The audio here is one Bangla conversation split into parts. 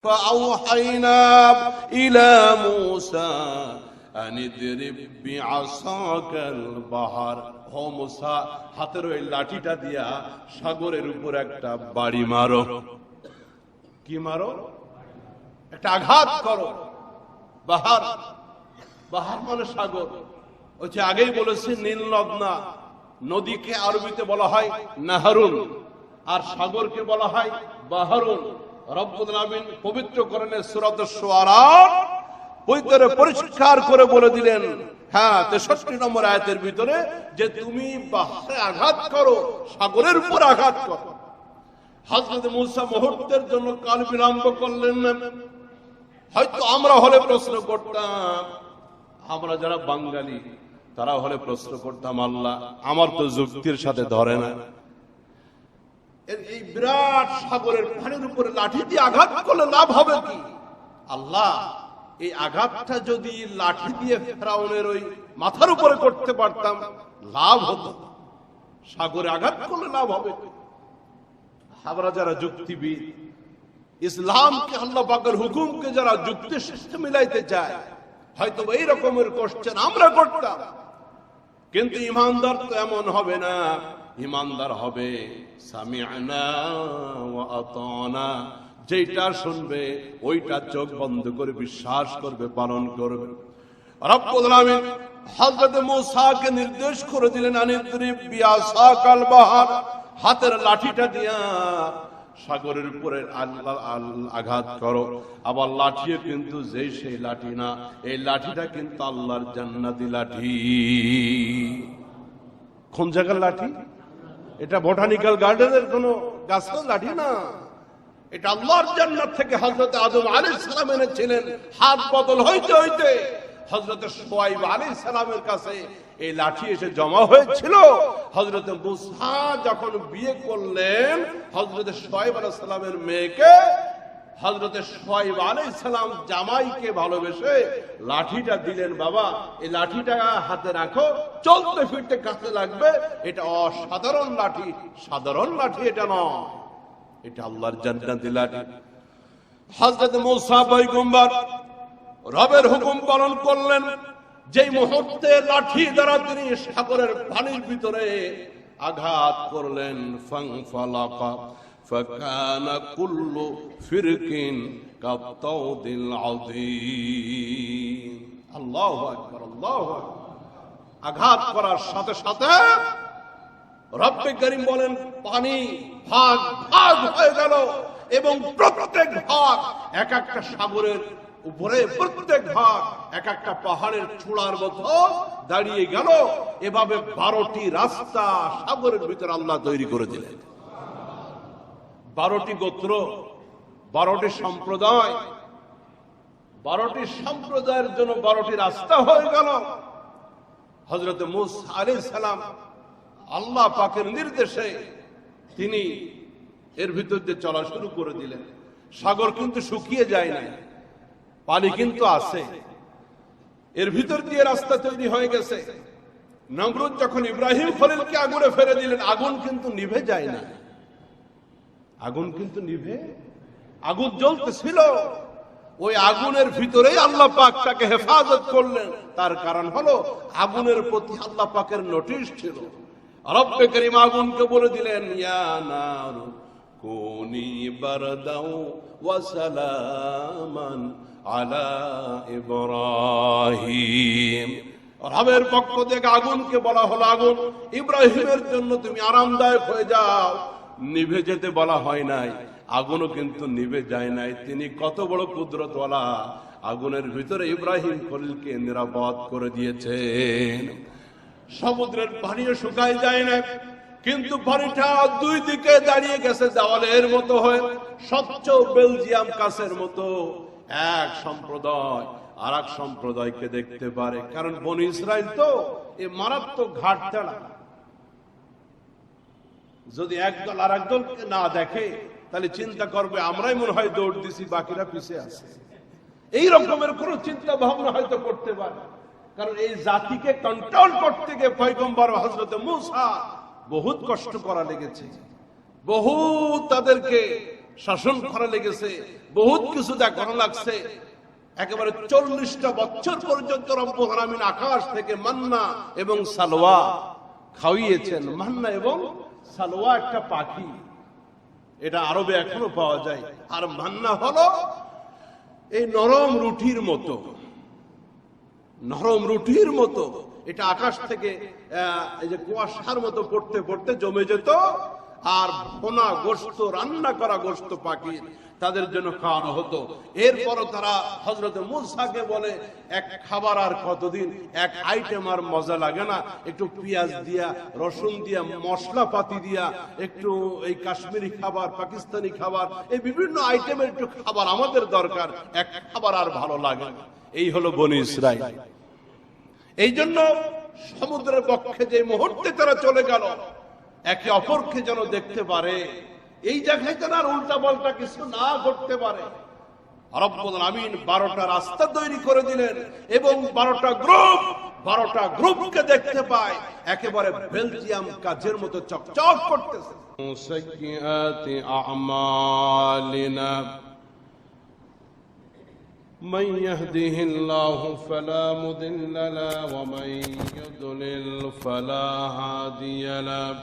ফাআওহাইনা ইলা মূসা আন ইদরিব বিআসাকাল বাহর। ও মূসা, হাতের ওই লাঠিটা দিয়া সাগরের উপর একটা বাড়ি মারো। কি মারো? একটা আঘাত করো। বাহার, বাহার মানে সাগর। ওই যে আগেই বলেছি নীল নদ না, নদীকে আরবিতে বলা হয় নাহরুন, আর সাগরকে বলা হয় বাহরুন। রব্বুল আলামিন পবিত্র কোরআনের সূরা আশ-শুআরা পবিত্র পরিষ্কার করে বলে দিলেন, হ্যাঁ 63 নম্বর আয়াতের ভিতরে, যে তুমি বাহরে আঘাত করো, সাগরের উপর আঘাত করো। হযরত মূসা মুহূর্তের জন্য কাল বিলম্ব করলেন না। হয়তো আমরা হলে প্রশ্ন করতাম, আমরা যারা বাঙালি তারা হলে প্রশ্ন করতাম, আল্লাহ আমার তো যুক্তির সাথে ধরে না, এই বিরাট সাগরের পানির উপরে লাঠি দিয়ে আঘাত করলে লাভ হবে কি? আল্লাহ, এই আঘাতটা যদি লাঠি দিয়ে ফেরাউনের ওই মাথার উপরে করতে পারতাম লাভ হতো, সাগরে আঘাত করলে লাভ হবে কি? আমরা যারা যুক্তিবিদ, ইসলামকে আল্লাহ পাকের হুকুমকে যারা যুক্তির সাথে মিলাইতে চায়, হয়তো এই রকমের কোশ্চেন আমরা করতাম। কিন্তু ইমানদার তো এমন হবে না। ইমানদার হবে সামি'না ওয়া আতানা, যেটা শুনবে ওইটা চোখ বন্ধ করে বিশ্বাস করবে, পালন করবে। রব্বুল আলামিন হযরত মূসাকে নির্দেশ করে দিলেন, আনিদরিব বিআসাকাল বাহর, হাতের লাঠিটা দিয়া সাগরের উপরে আঘাত করো। আবার লাঠিও কিন্তু যেই সেই লাঠি না, এই লাঠিটা কিন্তু আল্লাহর জান্নাতি লাঠি। কোন জায়গার লাঠি? এটা বোটানিক্যাল গার্ডেনের কোন গাছের লাঠি না, এটা আল্লাহর জান্নাত থেকে হযরত আদম আলাইহিস সালাম এনেছিলেন। হাত বদল হইতে হইতে হযরত শুআয়ব আলাইহিস সালামের কাছে এই লাঠি এসে জমা হয়েছিল। হযরত মূসা যখন বিয়ে করলেন হযরত শুআয়ব আলাইহিস সালামের মেয়েকে, হযরত শুআয়ব আলাইহিস সালাম জামাইকে ভালোবেসে লাঠিটা দিলেন, বাবা এই লাঠিটা হাতে রাখো, চলতে ফিরতে কাজে লাগবে। এটা অসাধারণ লাঠি, সাধারণ লাঠি এটা নয়, এটা আল্লাহর জান্নাতি লাঠি। হযরত মূসা পয়গম্বর রবের হুকুম পালন করলেন। যেই মুহূর্তে লাঠি দ্বারা তিনি সাগরের পানির ভিতরে আঘাত করলেন, ফানফালাকা ফাকানা কুল্লু ফিরকিন কাত্তাউদিল আযীম। আল্লাহু আকবার, আল্লাহু আকবার। আঘাত করার সাথে সাথে রব্বে করিম বলেন, পানি ভাগ ভাগ হয়ে গেল এবং প্রত্যেক ভাগ এক একটা সাগরের উপরে, প্রত্যেক ভাগ এক একটা পাহাড়ের চূড়ার মতো দাঁড়িয়ে গেল। এভাবে 12টি রাস্তা সাগরের ভিতরে আল্লাহ তৈরি করে দিলেন। 12টি গোত্র, 12টি সম্প্রদায়, 12টি সম্প্রদায়ের জন্য 12টি রাস্তা হয়ে গেল। হযরত মূসা আলাইহিস সালাম আল্লাহ পাকের নির্দেশে তিনি এর ভিতর দিয়ে চলা শুরু করে দিলেন। সাগর কিন্তু শুকিয়ে যায় না, পানি কিন্তু আছে, এর ভিতর দিয়ে রাস্তা তৈরি হয়ে গেছে। নমরুদ যখন ইব্রাহিম খলিলকে আগুনে ফেলে দিলেন, আগুন কিন্তু নিভে যায় না, আগুন কিন্তু নিভে, আগুন জ্বলতেছিল, ওই আগুনের ভিতরেই আল্লাহ পাক তাকে হেফাজত করলেন। তার কারণ হলো আগুনের প্রতি আল্লাহ পাকের নোটিশ ছিল। রব্বে করিম আগুনকে বলে দিলেন, ইয়া নারু কুনি বারদাও ওয়া সালামান আলা ইব্রাহিম। রবের পক্ষ থেকে আগুনকে বলা হলো, আগুন ইব্রাহিমের জন্য তুমি আরামদায়ক হয়ে যাও। নিভে যেতে বলা হয় নাই, আগুনও কিন্তু নিভে যায় নাই। তিনি কত বড় কুদরতওয়ালা, আগুনের ভিতরে ইব্রাহিম খলিলকে নিরাপদ করে দিয়েছেন। সমুদ্রের পানিও শুকায় যায় না, কিন্তু পানিটা দুই দিকে দাঁড়িয়ে গেছে দেওয়ালের মতো হয়ে, স্বচ্ছ বেলজিয়াম কাছের মতো। এক সম্প্রদায় আর এক সম্প্রদায়কে দেখতে পারে, কারণ বনি ইসরাইল তো এই মারাত্মক ঘাটতেড়া। যদি একদল আর একদলকে না দেখে তাহলে চিন্তা করবে আমরাই মনে হয় দৌড় দিছি, বাকিরা পিছিয়ে আছে। এই রকমের কোন চিন্তা ভাবনা হয়তো করতে পারে, কারণ এই জাতিকে কন্ট্রোল করতে গিয়ে পয়গম্বর হযরত মূসা বহুত কষ্ট করা লেগেছে, বহুত তাদেরকে শাসন করা লেগেছে, বহুত কিছু দেখানো লাগছে। একেবারে 40টা বছর পর্যন্ত রব্বুল আলামিন আকাশ থেকে মান্না এবং সালওয়া খাওয়িয়েছেন। মান্না এবং সালওয়া একটা পাখি, এটা আরবে এখনো পাওয়া যায়। আর মান্না হলো এই নরম রুটির মতো, নরম রুটির মতো। এটা আকাশ থেকে এই যে কুয়াশার মতো পড়তে পড়তে জমে যেত, আর ভোনা গোশত, রান্না করা গোশত পাখি তাদের জন্য খাওয়ানো হতো। এরপরও তারা হযরত মূসাকে বলে, এক খাবার আর কতদিন, এক আইটেম আর মজা লাগে না, একটু পেঁয়াজ দিয়া, রসুন দিয়া, মশলাপাতি দিয়া, একটু এই কাশ্মীরি খাবার, পাকিস্তানি খাবার, এই বিভিন্ন আইটেমের একটু খাবার আমাদের দরকার, এক খাবার আর ভালো লাগে না। এই হলো বনি ইসরাইল। এই জন্য সমুদ্রের পক্ষে যে মুহূর্তে তারা চলে গেল, একে অপরকে যেন দেখতে পারে, এই জায়গায় যেন আর উল্টা পাল্টা কিছু না করতে পারে। রব্বুল আমিন 12টা রাস্তা তৈরি করে দিলেন এবং 12টা গ্রুপকে দেখতে পায় একেবারে বেলজিয়াম কাজের মতো চকচক করতেছে। সাইয়্যাতি আ'মালিনা من يهده الله فلا مضل له ومن يضلل فلا هادي له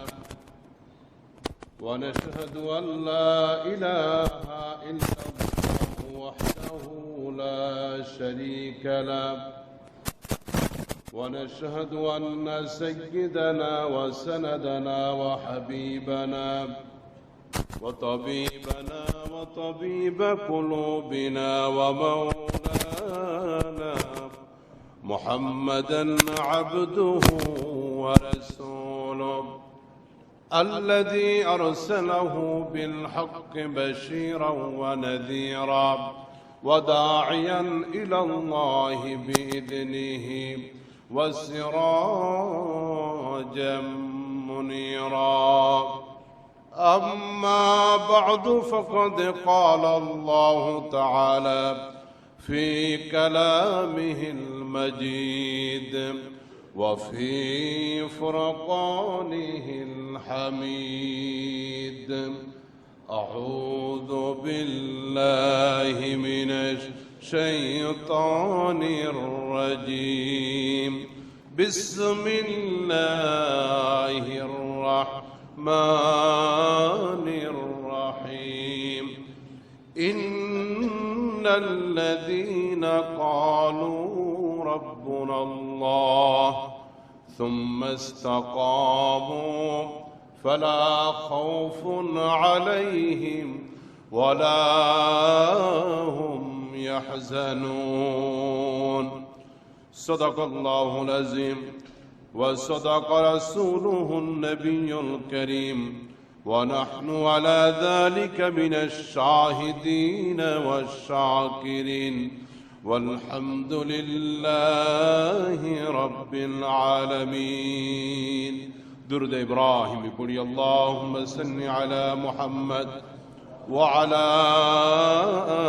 ونشهد أن لا إله إلا الله وحده لا شريك له ونشهد أن سيدنا وسندنا وحبيبنا وطبيبنا وطبيب قلوبنا ومولانا محمدا عبده ورسوله الذي أرسله بالحق بشيرا ونذيرا وداعيا إلى الله بإذنه وسراجا منيرا أما بعد فقد قال الله تعالى في كلامه المجيد وفي فرقانه الحميد أعوذ بالله من الشيطان الرجيم بسم الله الرحمن الرحيم إن الذين قالوا ربنا الله ثم استقاموا فلا خوف عليهم ولا هم يحزنون صدق الله العظيم وصدق رسوله النبي الكريم ونحن على ذلك من الشاهدين والشاكرين والحمد لله رب العالمين درود إبراهيم قولي اللهم صل على محمد وعلى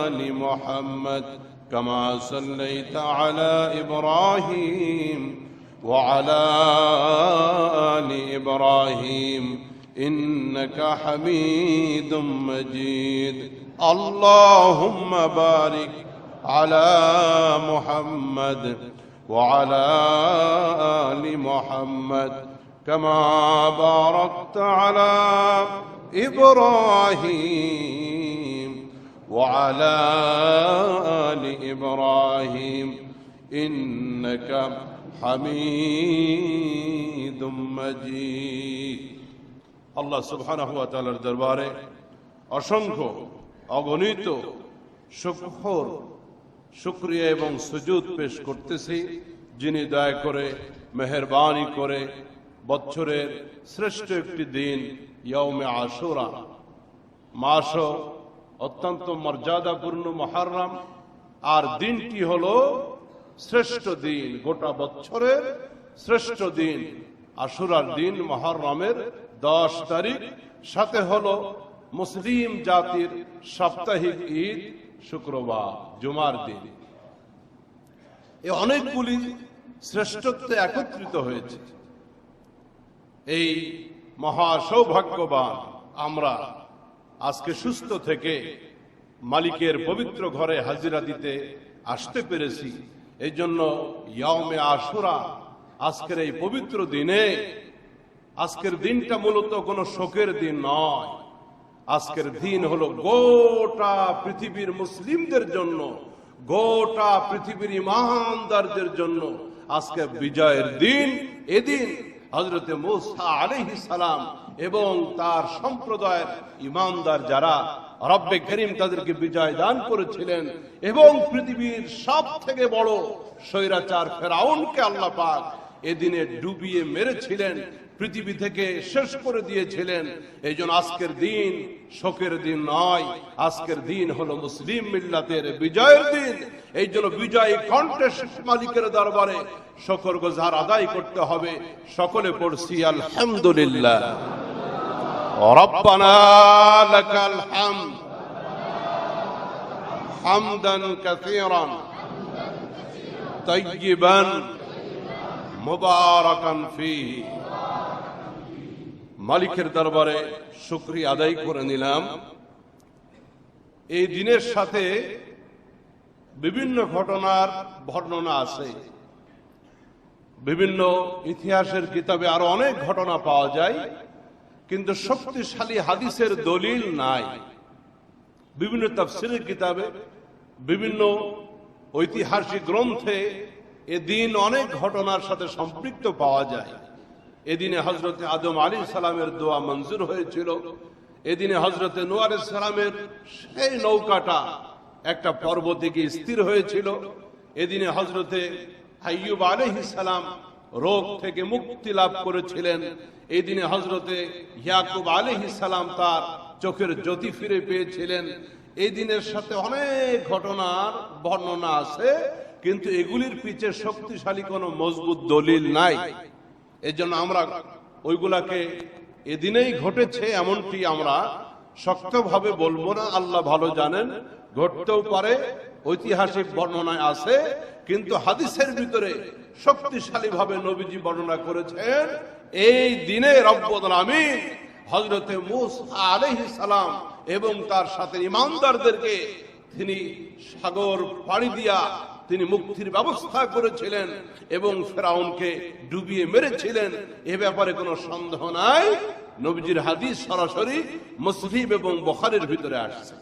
آل محمد كما صليت على إبراهيم وعلى آل إبراهيم إنك حميد مجيد اللهم بارك على محمد وعلى آل محمد كما باركت على إبراهيم وعلى آل إبراهيم إنك حميد مجيد আল্লাহ সুবহানাহু ওয়া তাআলার দরবারে অসংখ্য অগণিত শুকরিয়া এবং সুজুদ পেশ করতেছি, যিনি দয়া করে মেহেরবানি করে বছরের শ্রেষ্ঠ একটি দিন ইয়াউমে আশুরা, মাস অত্যন্ত মর্যাদাপূর্ণ মুহররম, আর দিনটি হলো শ্রেষ্ঠ দিন, গোটা বছরের শ্রেষ্ঠ দিন আশুরার দিন, মুহররমের 10 তারিখ, সাথে হলো মুসলিম জাতির সাপ্তাহিক ঈদ শুক্রবার, জুমার দিন। এই অনেকগুলি শ্রেষ্ঠত্ব একত্রিত হয়েছে। এই মহা সৌভাগ্যবান আমরা আজকে সুস্থ থেকে মালিকের পবিত্র ঘরে হাজিরা দিতে আসতে পেরেছি। এই জন্য ইয়াউমে আশুরা, আজকের এই পবিত্র দিনে, আজকের দিনটা মূলত কোনো শোকের দিন নয়। আজকের দিন হলো গোটা পৃথিবীর মুসলিমদের জন্য, গোটা পৃথিবীর ইমানদারদের জন্য আজকে বিজয়ের দিন। এদিন হযরতে মূসা আলাইহিস সালাম এবং তার সম্প্রদায়ের ইমানদার যারা, রব্বে করিম তাদেরকে বিজয় দান করেছিলেন এবং পৃথিবীর সব থেকে বড় স্বৈরাচার ফেরাউনকে আল্লাহ পাক এদিনে ডুবিয়ে মেরেছিলেন, পৃথিবী থেকে শেষ করে দিয়েছিলেন। এই জন্য আজকের দিন শোকের দিন নয়, আজকের দিন হলো মুসলিম মিল্লাতের বিজয়ের দিন। এই জন্য বিজয় কণ্ঠে মালিকের দরবারে শুকর গুজার আদায় করতে হবে। সকলে পড়ছি আলহামদুলিল্লাহ। রব্বানা লাকাল হামদ হামদান কাসীরান তাইয়িবান মুবারাকান ফীহি। মালিকের দরবারে শুকরিয়া আদায় করে নিলাম। এই দিনের সাথে বিভিন্ন ঘটনার বর্ণনা আছে, বিভিন্ন ইতিহাসের কিতাবে আরো অনেক ঘটনা পাওয়া যায়, কিন্তু শক্তিশালী হাদিসের দলিল নাই। বিভিন্ন তাফসীরের কিতাবে, বিভিন্ন ঐতিহাসিক গ্রন্থে এদিন অনেক ঘটনার সাথে সম্পৃক্ত পাওয়া যায়। এদিনে হযরতে আদম আলাইহিস সালামের দোয়া মঞ্জুর হয়েছিল। এদিনে হযরতে নূহ আলাইহিস সালামের সেই নৌকাটা একটা পর্বতে গিয়ে স্থির হয়েছিল। এদিনে হযরতে আইয়ুব আলাইহিস সালাম রোগ থেকে মুক্তি লাভ করেছিলেন। এই দিনে হযরতে ইয়াকুব আলাইহিস সালাম তার চোখের জ্যোতি ফিরে পেয়েছিলেন। এই দিনের সাথে অনেক ঘটনার বর্ণনা আছে, কিন্তু এগুলির পিছে শক্তিশালী কোনো মজবুত দলিল নাই। এই জন্য আমরা ওইগুলাকে এদিনেই ঘটেছে এমনটি আমরা শক্তভাবে বলবো না। আল্লাহ ভালো জানেন, ঘটতেও পারে, ঐতিহাসিক বর্ণনায় আছে, কিন্তু হাদিসের ভিতরে শক্তিশালী ভাবে নবীজি বর্ণনা করেছেন এই দিনে রব্বুল আলামিন হযরতে মূসা আলাইহিস সালাম এবং তার সাথে ইমানদারদেরকে তিনি সাগর পাড়ি দিয়া তিনি মুক্তির ব্যবস্থা করেছিলেন এবং ফেরাউনকে ডুবিয়ে মেরেছিলেন। এ ব্যাপারে কোনো সন্দেহ নাই। নবীজির হাদিস সরাসরি মুসলিম এবং বুখারীর ভিতরে আসছে।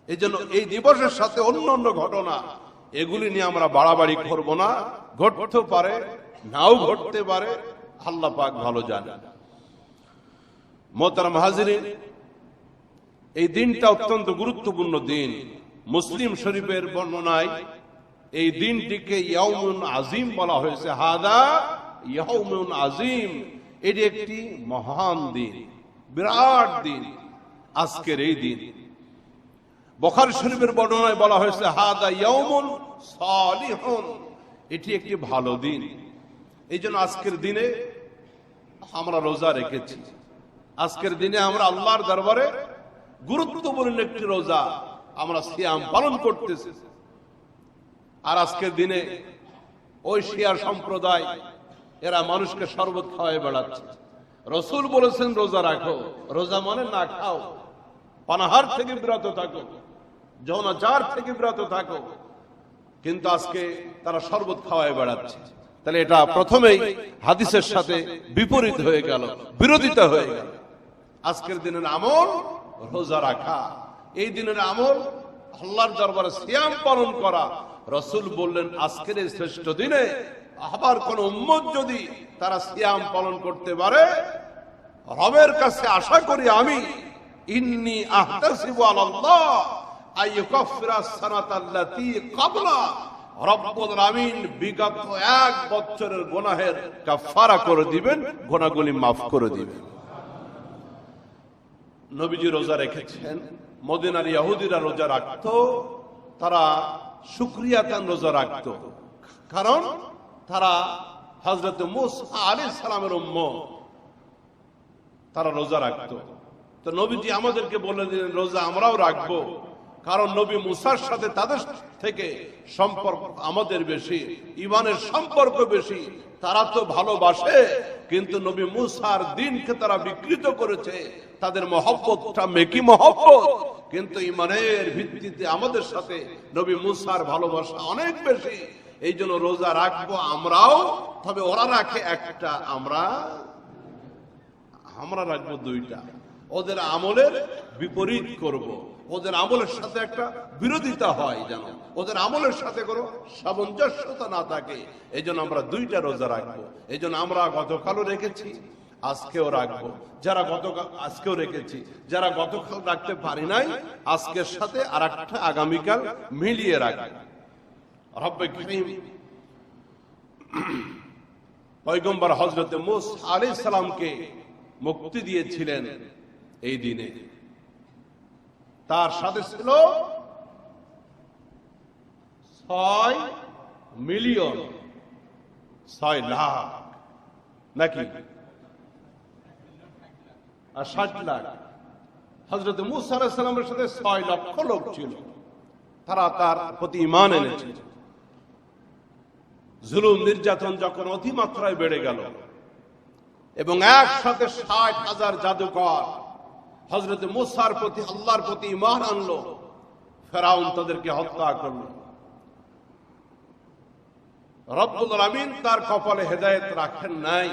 এই জন্য এই দিবসের সাথে অন্যান্য ঘটনা এগুলি নিয়ে আমরা বাড়াবাড়ি করব না। ঘটতে পারে, নাও ঘটতে পারে, আল্লাহ পাক ভালো জানেন। মোহতারাম হাজিরিন, এই দিনটা অত্যন্ত গুরুত্বপূর্ণ দিন। মুসলিম শরীফের বর্ণনায় এই দিনটিকে ইয়াউমুন আজিম বলা হয়েছে। হাদা ইয়াউমুন আজিম, এটি একটি মহান দিন, বিরাট দিন। আজকের এই দিন বুখারী শরীফের বর্ণনায় বলা হয়েছে হাদা ইয়াউমুন সালিহুন, এটি একটি ভালো দিন। এই জন্য আজকের দিনে আমরা রোজা রেখেছি। আজকের দিনে আমরা আল্লাহর দরবারে গুরুত্বপূর্ণ একটি রোজা আমরা সিয়াম পালন করতেছি। আর আজকের দিনে ওই শিয়া সম্প্রদায় এরা মানুষকে শরবত খাওয়ায় বেড়াচ্ছে। রাসূল বলেছেন রোজা রাখো, রোজা মানে না খাও, পানাহার থেকে বিরত থাকো, যৌনাচার থেকে বিরত থাকো, কিন্তু আজকে তারা শরবত খাওয়ায় বেড়াচ্ছে। তাহলে এটা প্রথমেই হাদিসের সাথে বিপরীত হয়ে গেল, বিরোধিতা হয়ে গেল। আজকের দিনের আমল রোজা রাখা, এই দিনের আমল আল্লাহর দরবারে সিয়াম পালন করা। রাসূল বললেন আজকের এই শ্রেষ্ঠ দিনে আবার কোন উম্মত যদি তারা সিয়াম পালন করতে পারে, রবের কাছে আশা করি আমি, ইন্নী আহতাসিবু আলাল্লাহ আইয়ুকাফিরা সানাতাল্লাতী ক্বাবলা, রব্বুল আলামিন বিগত 1 বছরের গুনাহের কাফারা করে দিবেন, গুনাহগুলি মাফ করে দিবেন। নবীজি রোজা রেখেছেন। মদিনার ইহুদিরা রোজা রাখতো, তারা শুকরিয়াতান রোজা রাখতো, কারণ তারা হযরত মূসা আলাইহিস সালামের উম্মত, তারা রোজা রাখতো। তো নবীজি আমাদেরকে বলে দিলেন রোজা আমরাও রাখবো, কারণ নবী মুসার সাথে তাদের থেকে সম্পর্ক আমাদের বেশি, ঈমানের সম্পর্ক বেশি। তারা তো ভালোবাসে, কিন্তু নবী মুসার দ্বীনকে তারা বিকৃত করেছে। তাদের মহব্বতটা মেকি মহব্বত, কিন্তু ঈমানের ভিত্তিতে আমাদের সাথে নবী মুসার ভালোবাসা অনেক বেশি। এই জন্য রোজা রাখবো আমরাও, তবে ওরা রাখে একটা, আমরা রাখবো দুইটা। ওদের আমলের বিপরীত করব, ওদের আমলের সাথে একটা বিরোধিতা হয়, যেন ওদের আমলের সাথে কোনো সামঞ্জস্যতা না থাকে। এই জন্য আমরা দুইটা রোজা রাখবো। এই জন্য আমরা গতকালও রেখেছি, আজকেও রাখবো। যারা গতকাল আজকেও রেখেছি, যারা গতকাল রাখতে পারি নাই, আজকের সাথে আর একটা আগামীকাল মিলিয়ে রাখি। রব্বে কারীম পয়গম্বর হযরত মূসা আলাইহিস সালামকে মুক্তি দিয়েছিলেন এই দিনে। তার সাথে ছিল 6 মিলিয়ন, 6 লাখ নাকি, আর 60 লাখ। হযরত মূসা আলাইহিস সালামের সাথে 6 লক্ষ লোক ছিল। তারা তার প্রতি ঈমান এনেছিল। জুলুম নির্যাতন যখন অতিমাত্রায় বেড়ে গেল এবং একসাথে 60,000 জাদুকর হযরত মূসার প্রতি, আল্লাহর প্রতি ঈমান আনলো, ফেরাউন তাদেরকে হত্যা করল। রব্বুল আলামিন তার কপালে হেদায়েত রাখেন নাই।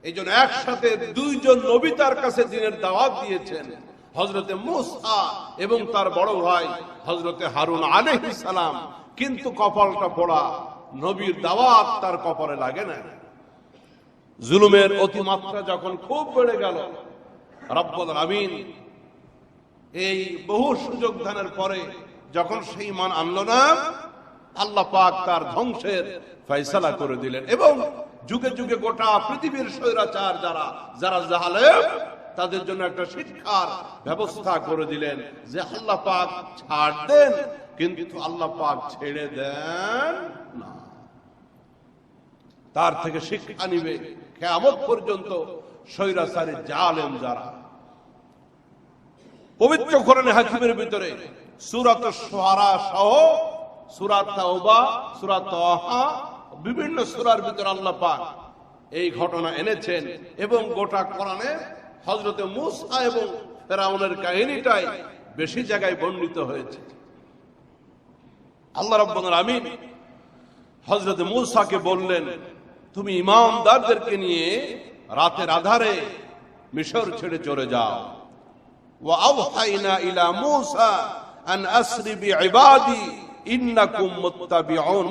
এই জন্য একসাথে 2 জন নবী তার কাছে দ্বীনের দাওয়াত দিয়েছেন, হযরত মূসা এবং তার বড় ভাই হযরত হারুন আলাইহিস সালাম। কিন্তু কপালটা পোড়া, নবীর দাওয়াত তার কপালে লাগে না। জুলুমের অতিমাত্রা যখন খুব বেড়ে গেল, রব্বুল আলামিন এই বহু সুযোগ দানের পরে যখন সেই ঈমান আনলো না, আল্লাহ পাক তার ধ্বংসের ফয়সালা করে দিলেন। এবং যুগে যুগে গোটা পৃথিবীর স্বৈরাচার যারা জালেম, তাদের জন্য একটা শিক্ষার ব্যবস্থা করে দিলেন যে আল্লাহ পাক ছাড় দেন, কিন্তু আল্লাহ পাক ছেড়ে দেন না। তার থেকে শিক্ষা নিবে কিয়ামত পর্যন্ত স্বৈরাচারী জালেম যারা। পবিত্র কোরআনে হাকিমের ভিতরে সূরাত শুআরা সহ সূরা তাওবা, সূরা তাহা, বিভিন্ন সূরার ভিতরে আল্লাহ পাক এই ঘটনা এনেছেন। এবং গোটা কোরআনে হযরত মূসা এবং ফেরাউনের কাহিনীটাই বেশি জায়গায় বর্ণিত হয়েছে। আল্লাহ রাব্বুল আলামিন হযরত মূসাকে বললেন, তুমি ইমানদারদেরকে নিয়ে রাতের আধারে মিশর ছেড়ে চলে যাও। ওয়া আওহাইনা ইলা মূসা আন আসরি বিইবাদি ইন্নাকুম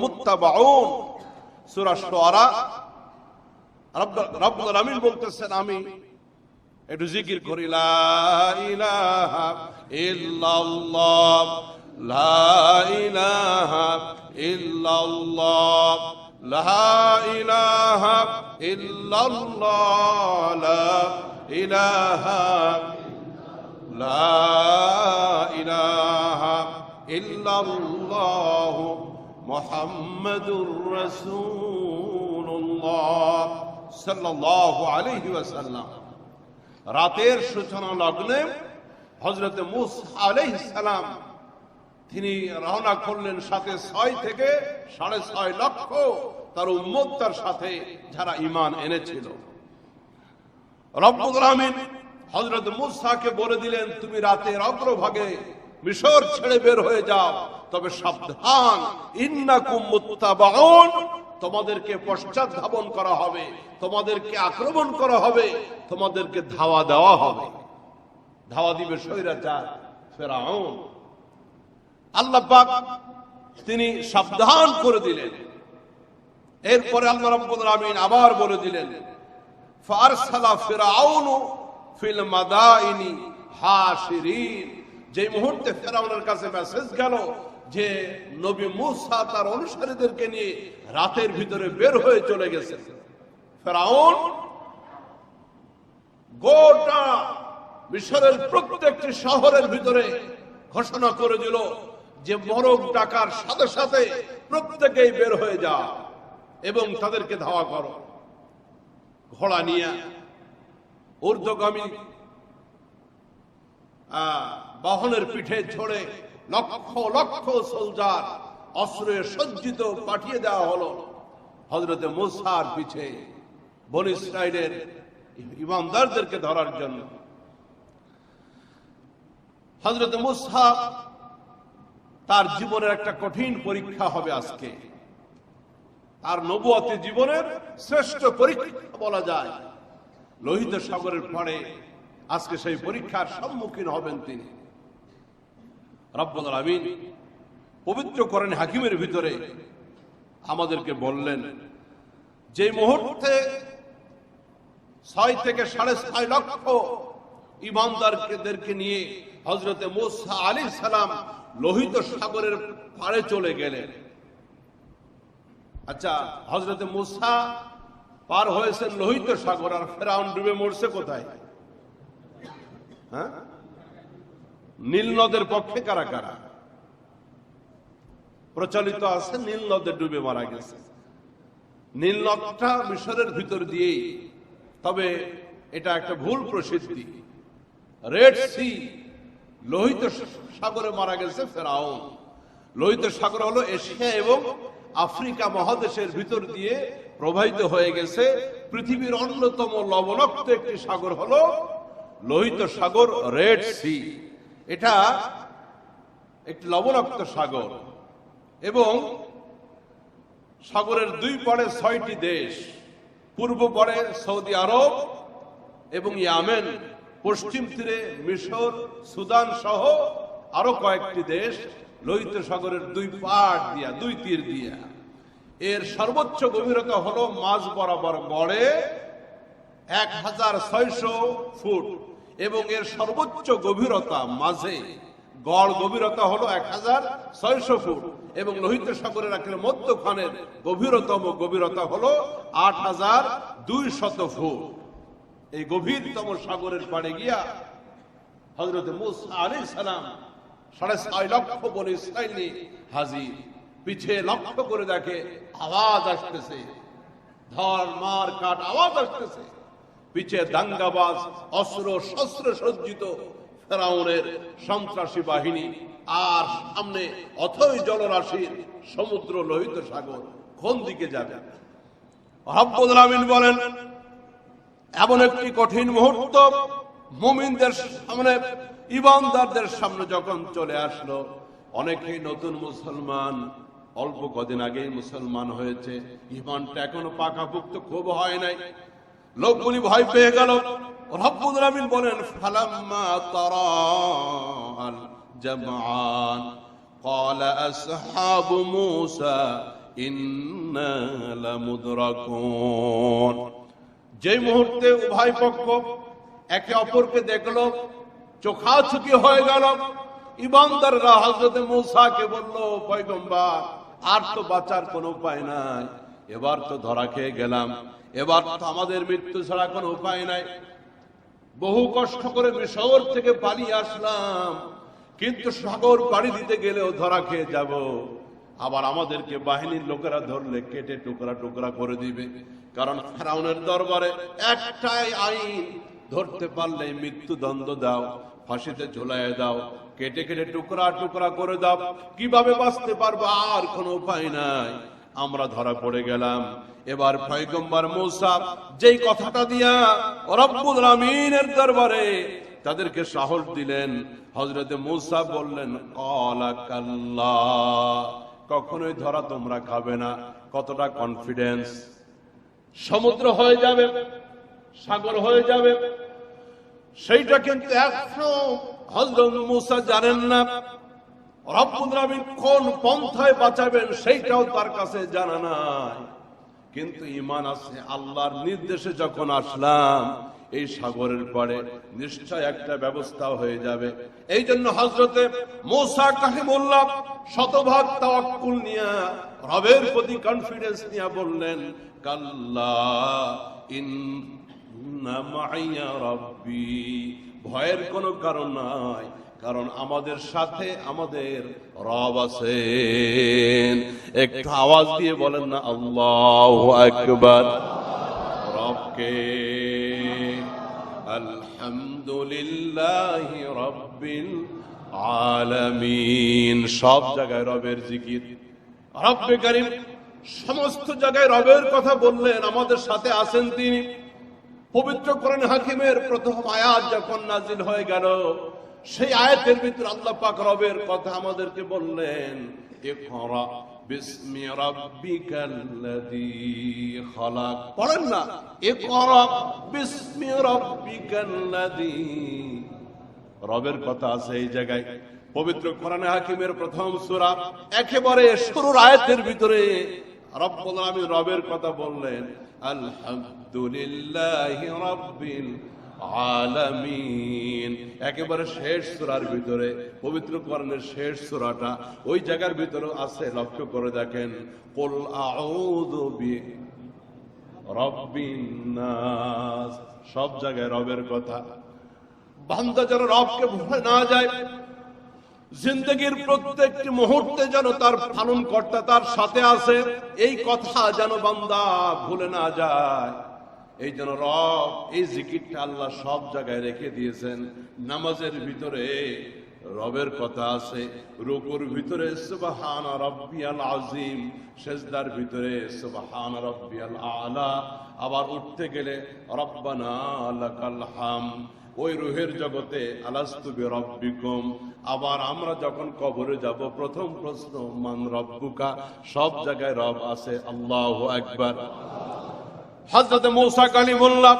মুত্তাবাউন। সূরা শুআরা। রব্বুল আলামিন বলতেছেন, আমি একটু জিকির করি, লা ইলাহা ইল্লাল্লাহ, লা ইলাহা ইল্লাল্লাহ, লা ইলাহা ইল্লাল্লাহ, লা ইলাহা, লা ইলাহা ইল্লাল্লাহ মুহাম্মাদুর রাসূলুল্লাহ সাল্লাল্লাহু আলাইহি ওয়াসাল্লাম। রাতের সূচনা লগ্নে হযরত মূসা আলাইহিস সালাম তিনি রওনা করলেন, সাথে 6 থেকে 6.5 লক্ষ তার উম্মত তার সাথে, যারা ঈমান এনেছিল। রব্বুল আলামিন হযরত মূসাকে বলে দিলেন, তুমি রাতের অগ্রভাগে মিশর ছেড়ে বের হয়ে যাও, তবে সাবধান, ইন্নাকুম মুত্তাবাউন, তোমাদেরকে পশ্চাৎ ধাবন করা হবে, তোমাদেরকে আক্রমণ করা হবে, তোমাদেরকে ধাওয়া দেওয়া হবে। ধাওয়া দিবে স্বৈরাচার ফেরাউন। আল্লাহ পাক তিনি সাবধান করে দিলেন। এরপরে আল্লাহ রাব্বুল আলামিন আবার বলে দিলেন, ফারসালা ফিরআউন ফিল মাদাইনি হাশিরিন। যে মুহূর্তে ফেরাউনের কাছে মেসেজ গেল যে নবী মূসা তার অনুসারীদেরকে নিয়ে রাতের ভিতরে বের হয়ে চলে গেছে, ফেরাউন গোটা মিশরের প্রত্যেকটি শহরের ভিতরে ঘোষণা করে দিল যে মরক ডাকার সাথে সাথে প্রত্যেকেই বের হয়ে যা এবং তাদেরকে ধাওয়া করো। ঘোড়া নিয়ে ঊর্ধ্বগামী বাহনের পিঠে ঝরে লক্ষ লক্ষ সোলজার অস্ত্রে সজ্জিত পাঠিয়ে দেওয়া হলো হযরতে মূসার পিছে বনী ইসরাইলের ইমানদারদেরকে ধরার জন্য। হযরতে মূসা তার জীবনের একটা কঠিন পরীক্ষা হবে আজকে, তার নবুয়তি জীবনের শ্রেষ্ঠ পরীক্ষা বলা যায়। লোহিত সাগরের পাড়ে আজকে সেই পরীক্ষার সম্মুখীন হবেন তিনি। রব্বুল আলামিন পবিত্র কোরআন হাকিমের ভিতরে আমাদেরকে বললেন, যে মুহূর্তে 6 থেকে 6.5 লক্ষ ঈমানদারদেরকে নিয়ে হযরতে মূসা আলাইহিস সালাম লোহিত সাগরের পাড়ে চলে গেলেন। আচ্ছা, হযরতে মূসা পার হয়েছেন লোহিত সাগর, আর ফেরাউন ডুবে মরছে কোথায়? হ্যাঁ, নীল নদের পক্ষে কারা কারা? প্রচলিত আছে নীল নদে ডুবে মারা গেছে। নীল নদটা মিশরের ভিতর দিয়েই, তবে এটা একটা ভুল প্রসিদ্ধি। রেড সি, লোহিত সাগরে মারা গেছে ফেরাউন। লোহিত সাগর হলো এশিয়া এবং আফ্রিকা মহাদেশের ভিতর দিয়ে প্রবাহিত হয়ে গেছে। পৃথিবীর অন্যতম লবণাক্ত একটি সাগর হলো লোহিত সাগর, রেড সি। এটা একটি লবণাক্ত সাগর এবং সাগরের দুই পাড়ে 6টি দেশ, পূর্ব পাড়ে সৌদি আরব এবং ইয়েমেন, পশ্চিম তীরে মিশর, সুদান সহ আরো কয়েকটি দেশ লোহিত সাগরের দুই পাড় দিয়া, দুই তীর দিয়া। এর সর্বোচ্চ গভীরতা হলো মাঝ বরাবর গড়ে 1600 ফুট এবং এর সর্বোচ্চ গভীরতা মাঝে গড় গভীরতা হলো 1600 ফুট এবং লোহিত সাগরের একেবারে মধ্যখানের গভীরতম গভীরতা হলো 8200 ফুট। এই গভীরতম সাগরের পাড়ে গিয়া হযরত মূসা আলাইহিস সালাম 6.5 লক্ষ বনী ইসরাইল নিয়ে হাজির। পিছে লক্ষ্য করে দেখে আওয়াজ আসতেছে, ধর মার কাট আওয়াজ আসতেছে। পিছে দাঙ্গাবাজ অস্ত্র শস্ত্র সজ্জিত ফেরাউনের সন্ত্রাসী বাহিনী, আর সামনে অথই জলরাশির সমুদ্র লোহিত সাগর। কোন দিকে যাবে? রব্বুল আলামিন বলেন, এমন একটি কঠিন মুহূর্ত মুমিনদের সামনে, ঈমানদারদের সামনে যখন চলে আসলো। অনেকেই নতুন মুসলমান, অল্প কদিন আগেই মুসলমান হয়েছে, ঈমানটা এখনো পাকাপোক্ত খুব হয় নাই। লোকগুলি ভয় পেয়ে গেল। রব্বুল আলামিন বলেন, ফালাম্মা তারাল জামআন ক্বালা আসহাবু মূসা ইন্না লামুদরাকুন। যে মুহূর্তে উভয় পক্ষ একে অপরকে দেখলো, চোখাচোখি হয়ে গেল, ঈমানদাররা হযরত মূসাকে বলল, পয়গম্বর, আর তো বাঁচার কোনো উপায় নাই, এবার তো ধরা খেয়ে গেলাম, এবার তো আমাদের মৃত্যু ছাড়া কোনো উপায় নাই। বহু কষ্ট করে মিশর থেকে পালিয়ে আসলাম, কিন্তু সাগর পাড়ি দিতে গেলেও ধরা খেয়ে যাব। আবার আমাদেরকে বাহিনীর লোকেরা ধরলে কেটে টুকরা টুকরা করে দিবে। কারণ ফেরাউনের দরবারে একটাই আইন, ধরতে পারলে মৃত্যুদণ্ড দাও, ফাঁসিতে ঝুলাইয়া দাও, কেটে কেটে টুকরা টুকরা করে দাও। কিভাবে বাঁচতে পারবো? আর কোনো উপায় নাই, আমরা ধরা পড়ে গেলাম। এবার পয়গম্বর মূসা যেই কথাটা দিয়া রব্বুল আলামিনের দরবারে তাদেরকে সাহস দিলেন, হযরত মূসা বললেন, ক্বালা কাল্লা, কখনোই ধরা তোমরা খাবে না। কতটা কনফিডেন্স! সমুদ্র হয়ে যাবে, সাগর হয়ে যাবে, সেইটা কিন্তু এখনো হযরত মূসা জানেন না। রব্বুল আলামিন কোন পন্থায় বাঁচাবেন সেইটাও তার কাছে জানা নাই। কিন্তু ঈমান আছে, আল্লাহর নির্দেশে যখন আসলাম এই সাগরের পাড়ে, নিশ্চয় একটা ব্যবস্থা হয়ে যাবে। এই জন্য হযরতে মূসা কালিমুল্লাহ শতভাগ তাওয়াক্কুল নিয়া, রবের প্রতি কনফিডেন্স নিয়া বললেন, কাল্লা ইন্না মাইয়া রাব্বি। ভয়ের কোনো কারণ নাই, কারণ আমাদের সাথে আমাদের রব আছেন। একটু আওয়াজ দিয়ে বলেন না আল্লাহু আকবার। রবকে আলহামদুলিল্লাহি রাব্বিল আলামিন। সব জায়গায় রবের জিকির। রব্বে কারীম সমস্ত জায়গায় রবের কথা বললেন, আমাদের সাথে আছেন তিনি। পবিত্র কোরআন হাকিমের প্রথম আয়াত যখন নাজিল হয়ে গেল, সেই আয়াতের ভিতরে আল্লাহ পাক রবের কথা আমাদেরকে বললেন, ইকরা বিসমি রাব্বিকাল্লাযী খালাক। পড়েন না, ইকরা বিসমি রাব্বিকাল্লাযী। রবের কথা আছে এই জায়গায়। পবিত্র কোরআন হাকিমের প্রথম সূরা একেবারে শুরুর আয়াতের ভিতরে রব্বুল আলামিন রবের কথা বললেন, আলহামদুলিল্লাহি রাব্বিল আলামিন। একেবারে শেষ সূরার ভিতরে, পবিত্র কোরআনের শেষ সূরাটা ওই জায়গার ভিতরে আছে, লক্ষ্য করে দেখেন, কুল আউযু বিরাব্বিন নাস। সব জায়গায় রবের কথা। বান্দা যেন রবকে ভুলে না যায়, জিন্দগির প্রত্যেকটি মুহূর্তে যেন তার পালনকর্তা তার সাথে আছে, এই কথা যেন বান্দা ভুলে না যায়। এই জন্য রব, এই জিকিরটা আল্লাহ সব জায়গায় রেখে দিয়েছেন। নামাজের ভিতরে রবের কথা আছে, রুকুর ভিতরে সুবহান রাব্বিয়াল আযীম, সিজদার ভিতরে সুবহান রাব্বিয়াল আ'লা, আবার উঠতে গেলে রব্বানা লাকাল হামদ। ওই রুহের জগতে আলাস্তু বিরাব্বিকুম। আবার আমরা যখন কবরে যাব, প্রথম প্রশ্ন মান রব্বুকা। সব জায়গায় রব আছে। আল্লাহু আকবার। হযরত মূসা কালিমুল্লাহ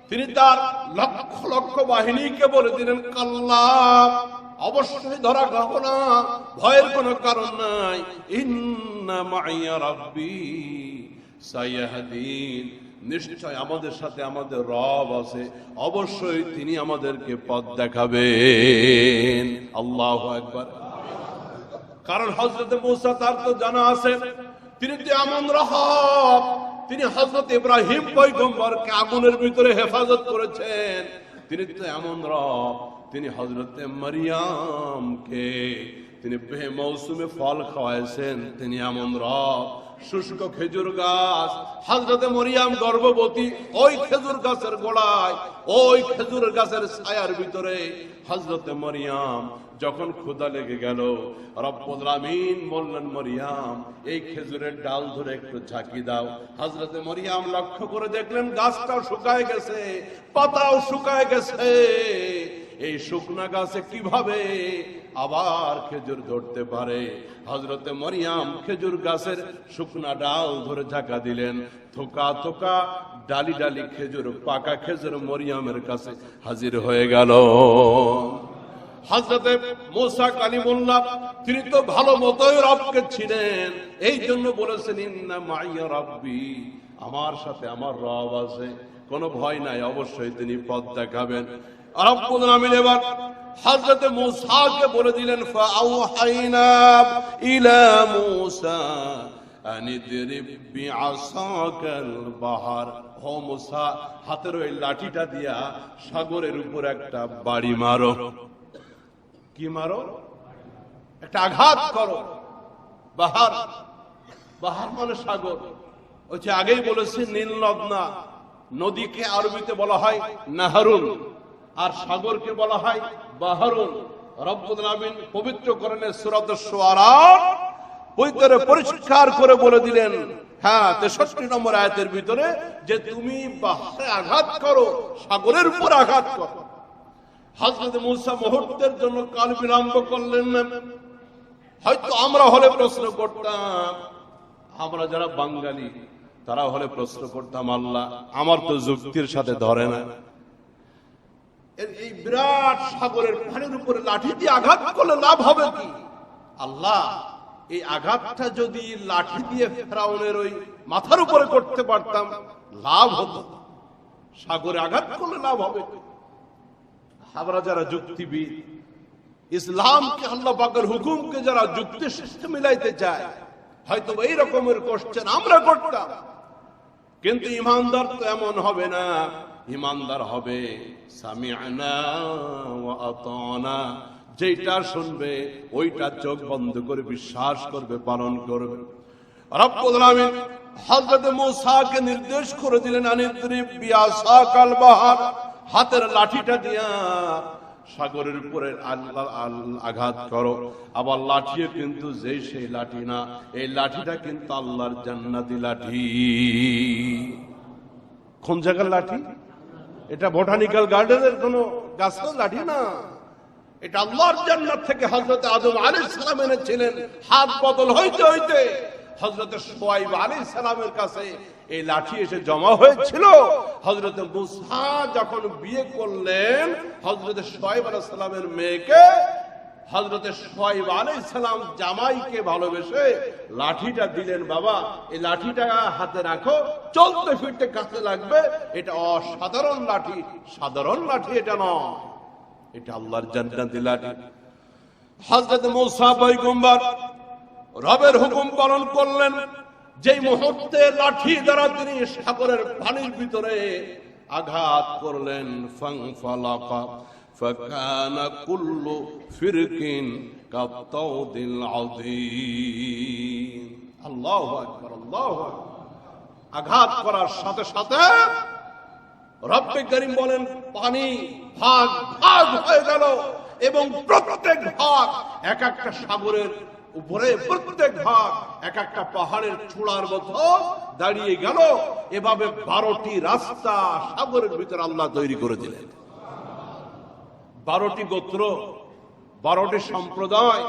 তিনি তার লক্ষ লক্ষ বাহিনীকে বলে দিলেন, কাল্লা, অবশ্যই ধরা খাবো না, ভয়ের কোনো কারণ নাই। ইন্না মাইয়া রাব্বি সায়াহদিন। নিশ্চয় আমাদের সাথে আমাদের রব আছে, অবশ্যই তিনি আমাদেরকে পথ দেখাবেন। আল্লাহু আকবার। কারণ হযরত মূসা তার তো জানা আছে, তিনি তো এমন রব, তিনি হযরত ইব্রাহিম পয়গম্বরকে আগুনের ভিতরে হেফাজত করেছেন। তিনি তো এমন রব, তিনি হযরত মারিয়ামকে তিনি বেমৌসুমে ফল খাওয়াইছেন। তিনি এমন রব, শুষ্ক খেজুর গাছ, হযরত মরিয়াম গর্ভবতী, ওই খেজুর গাছের গোড়ায়, ওই খেজুর গাছের ছায়ার ভিতরে হযরত মরিয়াম যখন ক্ষুধা লেগে গেল, রব্বুল আমিন বললেন, মরিয়াম এই খেজুরের ডাল ধরে একটু ঝাঁকি দাও। হযরত মরিয়াম লক্ষ্য করে দেখলেন গাছটাও শুকায় গেছে, পাতাও শুকায় গেছে। এই শুকনা গাছে কিভাবে আবার খেজুর ধরতে পারে? হযরত মরিয়াম খেজুর গাছের শুকনা ডাল ধরে ঝাঁকা দিলেন। থোকা থোকা ডালি ডালি খেজুর, পাকা খেজুর মরিয়ামের কাছে হাজির হয়ে গেল। হযরত মূসা কালিমুল্লাহ তিনি তো ভালো মতোই রবকে ছিলেন, এই জন্য বলেছেন, ইন্না মাইয়া রাব্বি, আমার সাথে আমার রব আছে, কোনো ভয় নাই, অবশ্যই তিনি পথ দেখাবেন। রব্বুল আমিন এবার হযরত মূসাকে বলে দিলেন, ফাআওহাইনা ইলা মূসা আনিদরিব বিআসাকাল বাহার। ও মূসা, হাতের ওই লাঠিটা দিয়া সাগরের উপর একটা বাড়ি মারো। কি মারো? একটা আঘাত করো। বাহার, বাহার মানে সাগর। ওই যে আগেই বলেছি নীল নদ, নদীকে আরবিতে বলা হয় নাহরুন, আর সাগরকে বলা হয় বাহরুন। রব্বুল আমিন পবিত্র কোরআনের সূরা আশ-শুআরা পবিত্র পরিষ্কার করে বলে দিলেন, হ্যাঁ 63 নম্বর আয়াতের ভিতরে, যে তুমি বাহরে আঘাত করো, সাগরের উপর আঘাত করো। হযরত মূসা মুহূর্তের জন্য কাল বিলম্ব করলেন না। হয়তো আমরা হলে প্রশ্ন করতাম, আমরা যারা বাঙালি তারা হলে প্রশ্ন করতাম, আল্লাহ আমার তো যুক্তির সাথে ধরে না, এই বিরাট সাগরের পানির উপরে লাঠি দিয়ে আঘাত করলে লাভ হবে কি? আল্লাহ, এই আঘাতটা যদি লাঠি দিয়ে ফেরাউনের ওই মাথার উপরে করতে পারতাম লাভ হতো, সাগরে আঘাত করলে লাভ হবে কি? আমরা যারা যুক্তিবিদ, ইসলামকে আল্লাহ পাকের হুকুমকে যারা যুক্তির সাথে মিলাইতে চায়, হয়তো এই রকমের কোশ্চেন আমরা করতাম। কিন্তু ইমানদার তো এমন হবে না। ইমানদার হবে সামি'না ওয়া আতা'না, যেটা শুনবে ওইটা চোখ বন্ধ করে বিশ্বাস করবে, পালন করবে। রব্বুল আমিন হযরত মূসাকে নির্দেশ করে দিলেন, আনিদরিব বিআসাকাল বাহার, হাতের লাঠিটা দিয়া সাগরের উপরে আঘাত করো। আবার লাঠিও কিন্তু যে সেই লাঠি না, এই লাঠিটা কিন্তু আল্লাহর জান্নাতি লাঠি। কোন জায়গার লাঠি? এটা বোটানিক্যাল গার্ডেনের কোন গাছের লাঠি না, এটা আল্লাহর জান্নাত থেকে হযরত আদম আলাইহিস সালাম এনেছিলেন। হাত বদল হইতে হইতে হযরত শুআয়ব আলাইহিস সালামের কাছে এই লাঠি এসে জমা হয়েছিল। হযরত মুসা যখন বিয়ে করলেন হযরত শুআয়ব আলাইহিস সালামের মেয়েকে, হযরত শুআয়ব আলাইহিস সালাম জামাইকে ভালোবেসে লাঠিটা দিলেন, বাবা এই লাঠিটা হাতে রাখো, চলতে ফিরতে কাছে লাগবে। এটা অসাধারণ লাঠি, সাধারণ লাঠি এটা নয়, এটা আল্লাহর জান্নাতি লাঠি। হযরত মুসা পয়গম্বর রবের হুকুম পালন করলেন। যেই মুহূর্তে লাঠি দ্বারা তিনি সাগরের পানির ভিতরে আঘাত করলেন, ফানফালাকা ফাকানা কুল্লু ফিরকিন কাত্তাউদিল আযীম। আল্লাহু আকবার, আল্লাহু আকবার। আঘাত করার সাথে সাথে রব্বে করিম বলেন পানি ভাগ ভাগ হয়ে গেল, এবং প্রত্যেক ভাগ এক একটা সাগরের উপরে, প্রত্যেক ভাগ এক একটা পাহাড়ের চূড়ার মতো দাঁড়িয়ে গেল। এভাবে 12টি রাস্তা সাগরের ভিতরে আল্লাহ তৈরি করে দিলেন। 12টি গোত্র, 12টি সম্প্রদায়,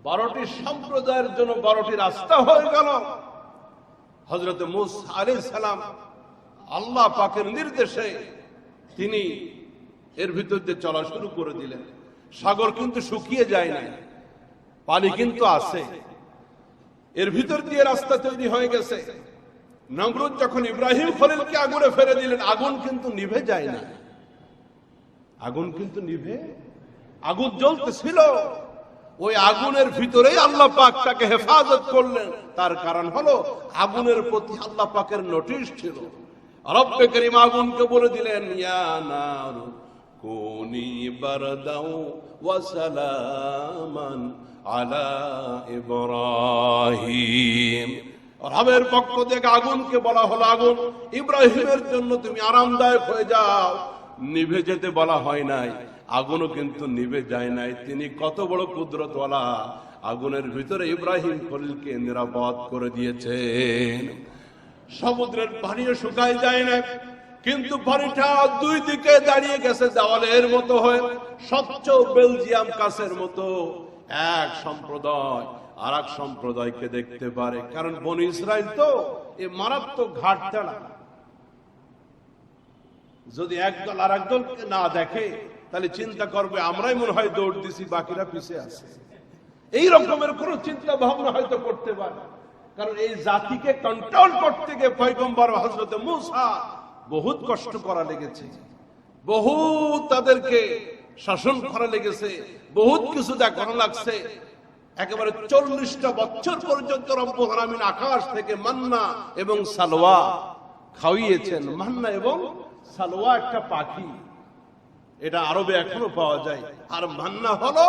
12টি সম্প্রদায়ের জন্য 12টি রাস্তা হয়ে গেল। হযরত মূসা আলাইহিস সালাম আল্লাহ পাকের নির্দেশে তিনি এর ভিতর দিয়ে চলা শুরু করে দিলেন। সাগর কিন্তু শুকিয়ে যায় না, পানি কিন্তু আছে, এর ভিতর দিয়ে রাস্তা তৈরি হয়ে গেছে। নমরুদ যখন ইব্রাহিম খলিলকে আগুনে ফেলে দিলেন, আগুন কিন্তু নিভে যায় না, আগুন কিন্তু নিভে, আগুন জ্বলতেছিল, ওই আগুনের ভিতরেই আল্লাহ পাক তাকে হেফাজত করলেন। তার কারণ হলো আগুনের প্রতি আল্লাহ পাকের নোটিশ ছিল। রব্বে করিম আগুনকে বলে দিলেন, ইয়া নারু কুনি বারদাও ওয়া সালামান আলা ইব্রাহিম। রবের পক্ষ থেকে আগুনকে বলা হলো, আগুন ইব্রাহিমের জন্য তুমি আরামদায়ক হয়ে যাও। নিভে যেতে বলা হয় নাই, আগুনও কিন্তু নিভে যায় নাই। তিনি কত বড় কুদরতওয়ালা, আগুনের ভিতরে ইব্রাহিম খলিলকে নিরাপদ করে দিয়েছেন। সমুদ্রের পানিও শুকায় যায় না, কিন্তু পানিটা দুই দিকে দাঁড়িয়ে গেছে দেওয়ালের মতো হয়ে, স্বচ্ছ বেলজিয়াম কাছের মতো। এক সম্প্রদায় আর এক সম্প্রদায়কে দেখতে পারে, কারণ বনি ইসরাইল তো এই মারাত্মক ঘাটতাড়া। যদি একদল আর একদলকে না দেখে তাহলে চিন্তা করবে আমরাই মনে হয় দৌড় দিছি, বাকিরা পিছে আছে। এই রকমের কোন চিন্তা ভাবনা হয়তো করতে পারে, কারণ এই জাতিকে কন্ট্রোল করতে গিয়ে পয়গম্বর হযরত মূসা বহুত কষ্ট করা লেগেছে, বহুত তাদেরকে শাসন করা লেগেছে, বহুত কিছু দেখানো লাগছে। একেবারে 40টা বছর পর্যন্ত রব্বুল আলামিন আকাশ থেকে মান্না এবং সালওয়া খাওয়িয়েছেন। মান্না এবং সালওয়া একটা পাখি, এটা আরবে এখনো পাওয়া যায়। আর মান্না হলো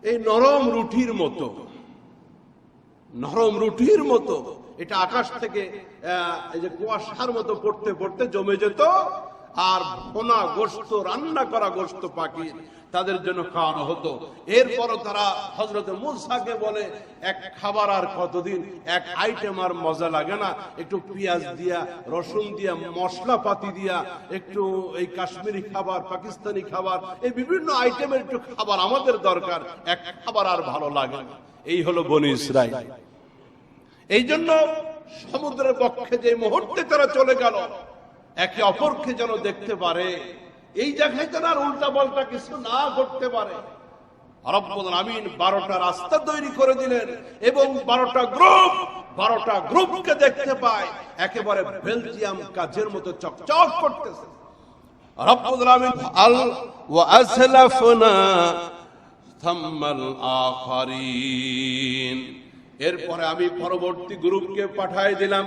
এই নরম রুটির মতো, নরম রুটির মতো। এটা আকাশ থেকে এই যে কুয়াশার মতো পড়তে পড়তে জমে যেত, আর ভোনা গোশত, রান্না করা গোশত পাখি তাদের জন্য খাওয়ানো হতো। এরপরও তারা হযরত মূসাকে বলে, এক খাবার আর কতদিন, এক আইটেম আর মজা লাগে না, একটু পেঁয়াজ দিয়া, রসুন দিয়া, মশলাপাতি দিয়া, একটু এই কাশ্মীরি খাবার, পাকিস্তানি খাবার, এই বিভিন্ন আইটেমের একটু খাবার আমাদের দরকার, এক খাবার আর ভালো লাগে না। এই হলো বনি ইসরাইল। এই জন্য সমুদ্রের পক্ষে যে মুহূর্তে তারা চলে গেল, একে অপরকে যেন দেখতে পারে, এই জায়গায় যেন আর উল্টা পাল্টা কিছু না করতে পারে। রব্বুল আমিন 12টা রাস্তা তৈরি করে দিলেন, এবং 12টা গ্রুপকে দেখতে পায় একেবারে বেলজিয়াম কাজের মতো চকচক করতেছে। রব্বুল আমিন আল ওয়া আসলাফনা থাম্মাল আখারিন, এরপরে আমি পরবর্তী গ্রুপকে পাঠিয়ে দিলাম।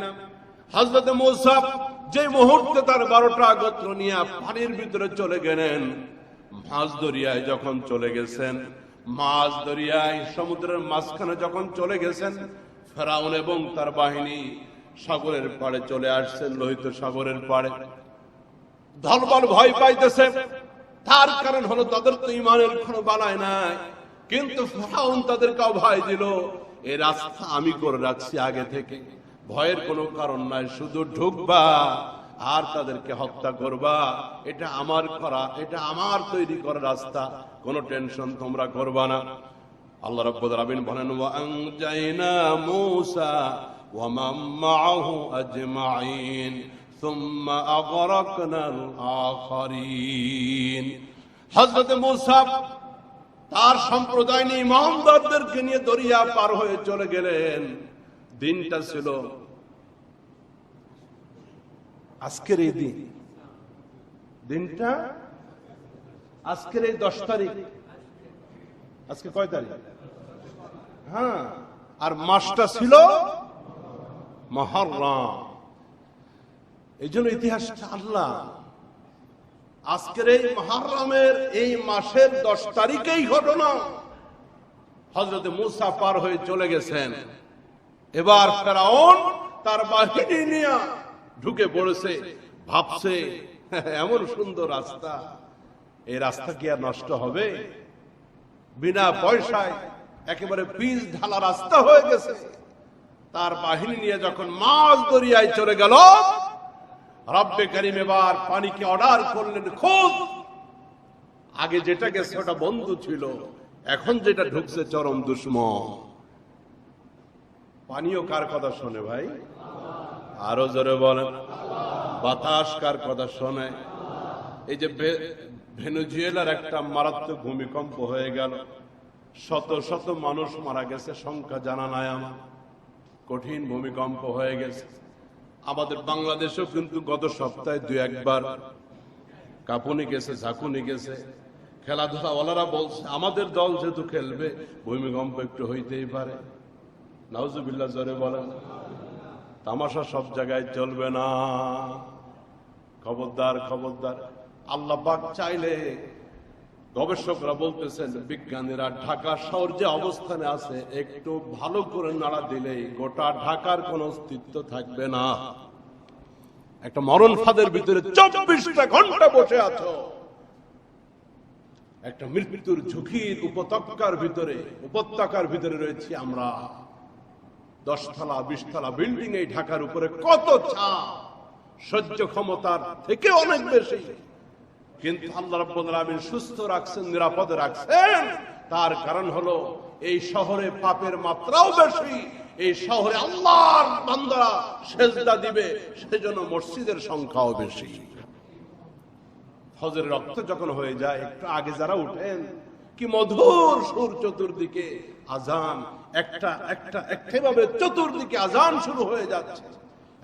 হযরত মূসা যে মুহূর্তে তার 12টা গোত্র নিয়ে পানির ভিতরে চলে গেলেন, মাঝ দরিয়ায় যখন চলে গেছেন, মাঝ দরিয়ায় সমুদ্রের মাঝখানে যখন চলে গেছেন, ফেরাউন এবং তার বাহিনী সাগরের পাড়ে চলে আসছেন, লোহিত সাগরের পাড়ে। দলবল ভয় পাইতেছে, তার কারণ হলো তাদের তো ঈমানের কোনো বালাই নাই, কিন্তু ফিরআউন তাদেরকে ভয় দিল, এই রাস্তা আমি করে রাখছি আগে থেকে, ভয়ের কোনো কারণ নাই, শুধু ঢুকবা আর তাদেরকে হত্যা করবা, এটা আমার করা, এটা আমার তৈরি করা রাস্তা, কোনো টেনশন তোমরা করবা না। আল্লাহ রাব্বুল আলামিন বলেন, ওয়া আনজাইনা মূসা ওয়া মান মাআহু আজমাইন সুম্মা আগরাকনাল আখারিন। হযরত মূসা তার সম্প্রদায় নিয়ে ইমানদারদেরকে নিয়ে দরিয়া পার হয়ে চলে গেলেন। দিনটা ছিল আজকের এই দিন, দিনটা আজকের এই 10 তারিখ, আজকে কয় তারিখ? হ্যাঁ, আর মাসটা ছিল মুহররম। এই জন্য ইতিহাসটা আল্লাহ আজকের এই মুহররমের এই মাসের 10 তারিখেই ঘটনা। হযরত মূসা পার হয়ে চলে গেছেন, এবার ফিরআউন তার বাহিনী নিয়ে ঢুকে পড়েছে, ভাবছে এমন সুন্দর রাস্তা, এই রাস্তা কি আর নষ্ট হবে? বিনা পয়সায় একেবারে পিচ ঢালা রাস্তা হয়ে গেছে। তার বাহিনী নিয়ে যখন মাঝ দরিয়ায় চলে গেল, রব্বে কারীম এবার পানিকে অর্ডার করলেন, খুব আগে যেটা গেছে ওটা বন্ধু ছিল, এখন যেটা ঢুকছে চরম দুশমন। পানিও কার কথা শোনে ভাই? আরো জোরে বলেন। বাতাস কার কথা শোনে? এই যে ভেনেজুয়েলার একটা মারাত্মক ভূমিকম্প হয়ে গেল, শত শত মানুষ মারা গেছে, সংখ্যা জানা নাই আমার, কঠিন ভূমিকম্প হয়ে গেছে। আমাদের বাংলাদেশেও কিন্তু গত সপ্তাহে 2-1 বার কাঁপুনি গেছে, ঝাঁকুনি গেছে। খেলাধুলাওয়ালারা বলছে আমাদের দল যেহেতু খেলবে, ভূমিকম্প একটু হইতেই পারে। নাউজুবিল্লাহ, জোরে বলেন। তামাশা সব জায়গায় চলবে না, খবরদার খবরদার। আল্লাহ পাক চাইলে, গবেষকরা বলতেছেন, বিজ্ঞানীরা, ঢাকা শহর যে অবস্থানে আছে, একটু ভালো করে নাড়া দিলেই গোটা ঢাকার কোন অস্তিত্ব থাকবে না। একটা মরণ ফাঁদের ভিতরে 24টা ঘন্টা বসে আছো, একটা মৃত্যুর ঝুঁকির উপত্যকার ভিতরে রয়েছি আমরা। 10 তলা 20 তলা বিল্ডিং এই ঢাকার উপরে, কত চাপ, সহ্য ক্ষমতার থেকে অনেক বেশি, কিন্তু আল্লাহ রাব্বুল আলামিন সুস্থ রাখছেন, নিরাপদে রাখছেন। তার কারণ হলো এই শহরে পাপের মাত্রাও বেশি, এই শহরে আল্লাহর বান্দারা সেজদা দিবে, সেজন্য মসজিদের সংখ্যাও বেশি। ফজরের রক্ত যখন হয়ে যায়, একটু আগে যারা উঠেন, কি মধুর সুর, চতুর্দিকে আজান, একটা ভাবে চতুর্দিকে আজান শুরু হয়ে যাচ্ছে।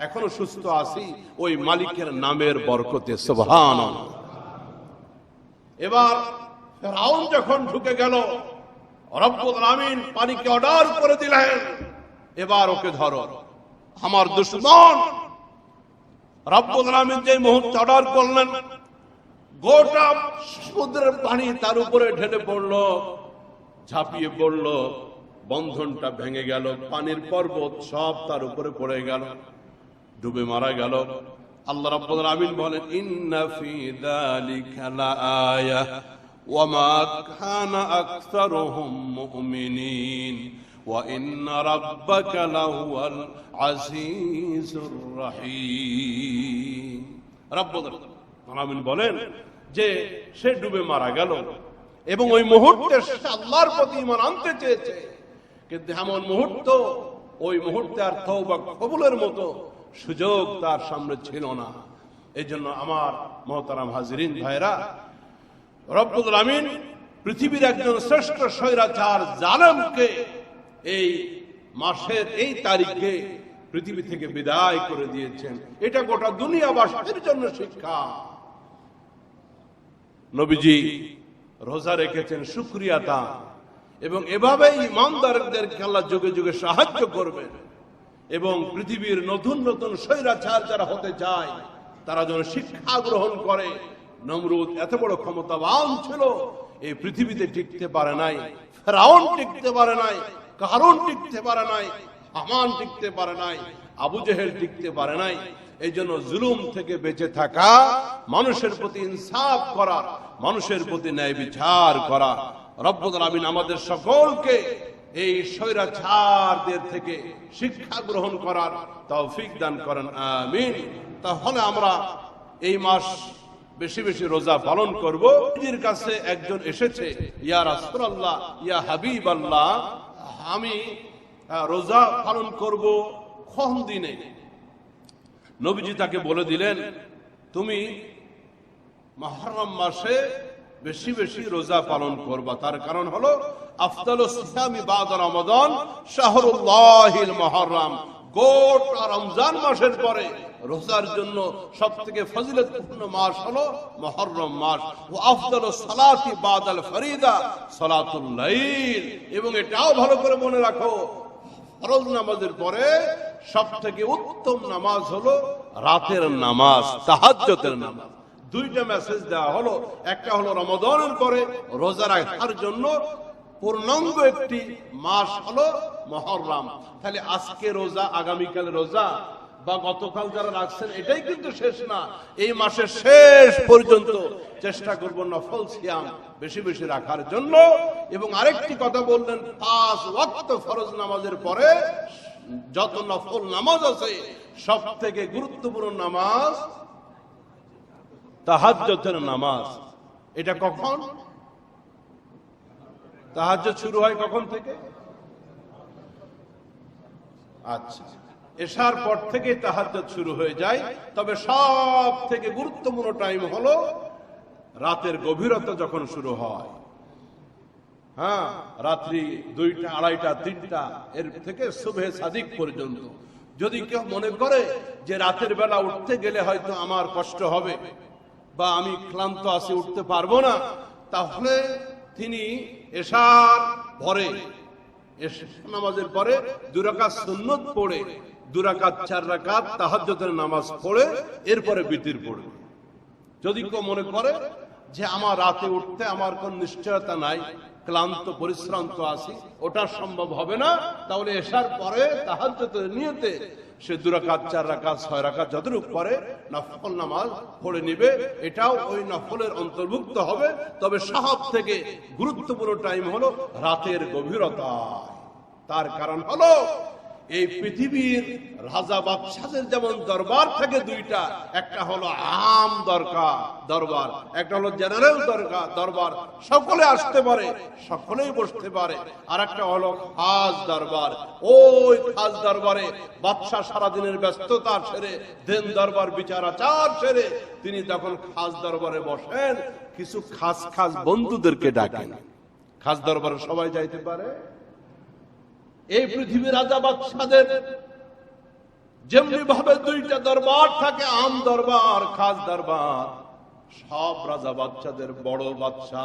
এখনো সুস্থ আছি ওই মালিকের নামের বরকতে, সুবহানাল্লাহ। এবার ফিরআউন যখন ঢুকে গেল, রব্বুল আলামিন পানিকে অর্ডার করে দিলেন, এবার ওকে ধরো, আমার দুশমন। রব্বুল আলামিন যে মুহূর্তে অর্ডার করলেন, গোটা সমুদ্রের পানি তার উপরে ঢেলে পড়লো, ঝাঁপিয়ে পড়লো, বন্ধনটা ভেঙে গেল, পানির পর্বত সব তার উপরে পড়ে গেল, ডুবে মারা গেল। আল্লাহ রাব্বুল আলামিন বলেন, ইন্না ফি যালিকা লাআয়া ওয়া মা কানা আকসারুহুম মুমিনিন ওয়া ইন্না রাব্বাকা লাহুয়াল আজিজুর রহিম। রাব্বুল আলামিন বলেন যে সে ডুবে মারা গেল, এবং ওই মুহূর্তে সে আল্লাহর প্রতি ঈমান আনতে চেয়েছে, কিন্তু এমন মুহূর্ত, ওই মুহূর্তে আর তওবা কবুলের মতো সুযোগ তার সামনে ছিল না। এই জন্য আমার মুহতারাম হাজিরিন ভাইরা, রব্বুল আলামিন পৃথিবীর একজন শ্রেষ্ঠ স্বৈরাচার জালেমকে এই মাসের এই তারিখে পৃথিবী থেকে বিদায় করে দিয়েছেন। এটা গোটা দুনিয়াবাসীর জন্য শিক্ষা। নবীজি রোজা রেখেছেন শুকরিয়া তা, এবং এভাবেই ইমানদারদেরকে আল্লাহ যুগে যুগে সাহায্য করবেন, এবং পৃথিবীর নতুন নতুন স্বৈরাচার যারা হতে চায় তারা যেন শিক্ষা গ্রহণ করে। নমরুদ এত বড় ক্ষমতাবান ছিল, এই পৃথিবীতে টিকতে পারে নাই, ফিরআউন টিকতে পারে নাই, কারুন টিকতে পারে নাই, হামান টিকতে পারে নাই, আবু জেহেল টিকতে পারে নাই। এই জন্য জুলুম থেকে বেঁচে থাকা, মানুষের প্রতি ইনসাফ করা, মানুষের প্রতি ন্যায় বিচার করা। রব্বুল আলামিন আমাদের সকলকে এই স্বৈরাচারদের থেকে শিক্ষা গ্রহণ করার তৌফিক দান করেন, আমিন। তাহলে আমরা এই মাস বেশি বেশি রোজা পালন করব। নবীর কাছে একজন এসেছে, ইয়া রাসূলুল্লাহ, ইয়া হাবিবাল্লাহ, আমি রোজা পালন করব কোন দিনে? নবীজি তাকে বলে দিলেন, তুমি মুহররম মাসে বেশি বেশি রোজা পালন করবা। তার কারণ হলো আফদালুস সিয়ামি বাদা রমাদান শাহরুল্লাহিল মুহররম। গোটা রমজান মাসের পরে রোজার জন্য সবথেকে ফজিলতপূর্ণ মাস হলো মুহররম মাস। ওয়া আফদালুস সালাতি বাদাল ফরিদা সালাতুল লাইল। এবং এটাও ভালো করে মনে রাখো, ফরজ নামাজের পরে সবথেকে উত্তম নামাজ হলো রাতের নামাজ, তাহাজ্জুদের নামাজ। দুইটা মেসেজ দেওয়া হলো, একটা হলো রমাদানের পরে রোজা রাখার জন্য পূর্ণাঙ্গ একটি মাস হলো মুহররম। তাহলে আজকে রোজা, আগামীকাল রোজা বা গতকাল যারা রাখছেন, এটাই কিন্তু শেষ না। এই মাসের শেষ পর্যন্ত চেষ্টা করব নফল সিয়াম বেশি বেশি রাখার জন্য। এবং আরেকটি কথা বললেন, 5 ওয়াক্ত ফরজ নামাজের পরে যত নফল নামাজ আছে সব থেকে গুরুত্বপূর্ণ নামাজ তাহাজ্জুদের নামাজ। এটা কখন? তাহাজ্জুদ শুরু হয় কখন থেকে? আচ্ছা, এশার পর থেকে তাহাজ্জুদ শুরু হয়ে যায়। তবে সব থেকে গুরুত্বপূর্ণ টাইম হলো রাতের গভীরতা যখন শুরু হয়। হ্যাঁ, রাত্রি 2টা, 2:30, 3টা, এর থেকে সুবহে সাদিক পর্যন্ত। যদি কেউ মনে করে যে রাতের বেলা উঠতে গেলে হয়তো আমার কষ্ট হবে বা আমি ক্লান্ত আছি, উঠতে পারবো না, তাহলে তিনি এশার পরে, এশা নামাজের পরে 2 রাকাত সুন্নত পড়ে, 2 রাকাত 4 রাকাত তাহাজ্জুদের নামাজ পড়ে এরপরে বিতির পড়বে। যদি কেউ মনে করে যে আমার রাতে উঠতে আমার কোন নিশ্চয়তা নাই, ক্লান্ত পরিশ্রান্ত আছি, ওটা সম্ভব হবে না, তাহলে এশার পরে তাহাজ্জুদের নিয়তে সে 2 রাকাত, 4 রাকাত, 6 রাকাত যতটুকু পরে নফল নামাজ পড়ে নিবে। এটাও ওই নফলের অন্তর্ভুক্ত হবে। তবে সব থেকে গুরুত্বপূর্ণ টাইম হলো রাতের গভীরতা। তার কারণ হলো এই পৃথিবীর রাজা বাদশাদের যেমন দরবার থাকে 2টা, একটা হলো আম দরবার, একটা হলো জেনারেল দরবার, সকলে আসতে পারে, সকলেই বসতে পারে। আর একটা হলো খাস দরবার। ওই খাস দরবারে বাদশা সারাদিনের ব্যস্ততা সেরে, দেন দরবার বিচার আচার সেরে তিনি তখন খাস দরবারে বসেন, কিছু খাস খাস বন্ধুদেরকে ডাকেন। খাস দরবারে সবাই যাইতে পারে? এই পৃথিবীর রাজা বাদশাদের যেমনি ভাবে 2টা দরবার থাকে, আম দরবার, খাস দরবার, সব রাজা বাদশাদের বড় বাদশা,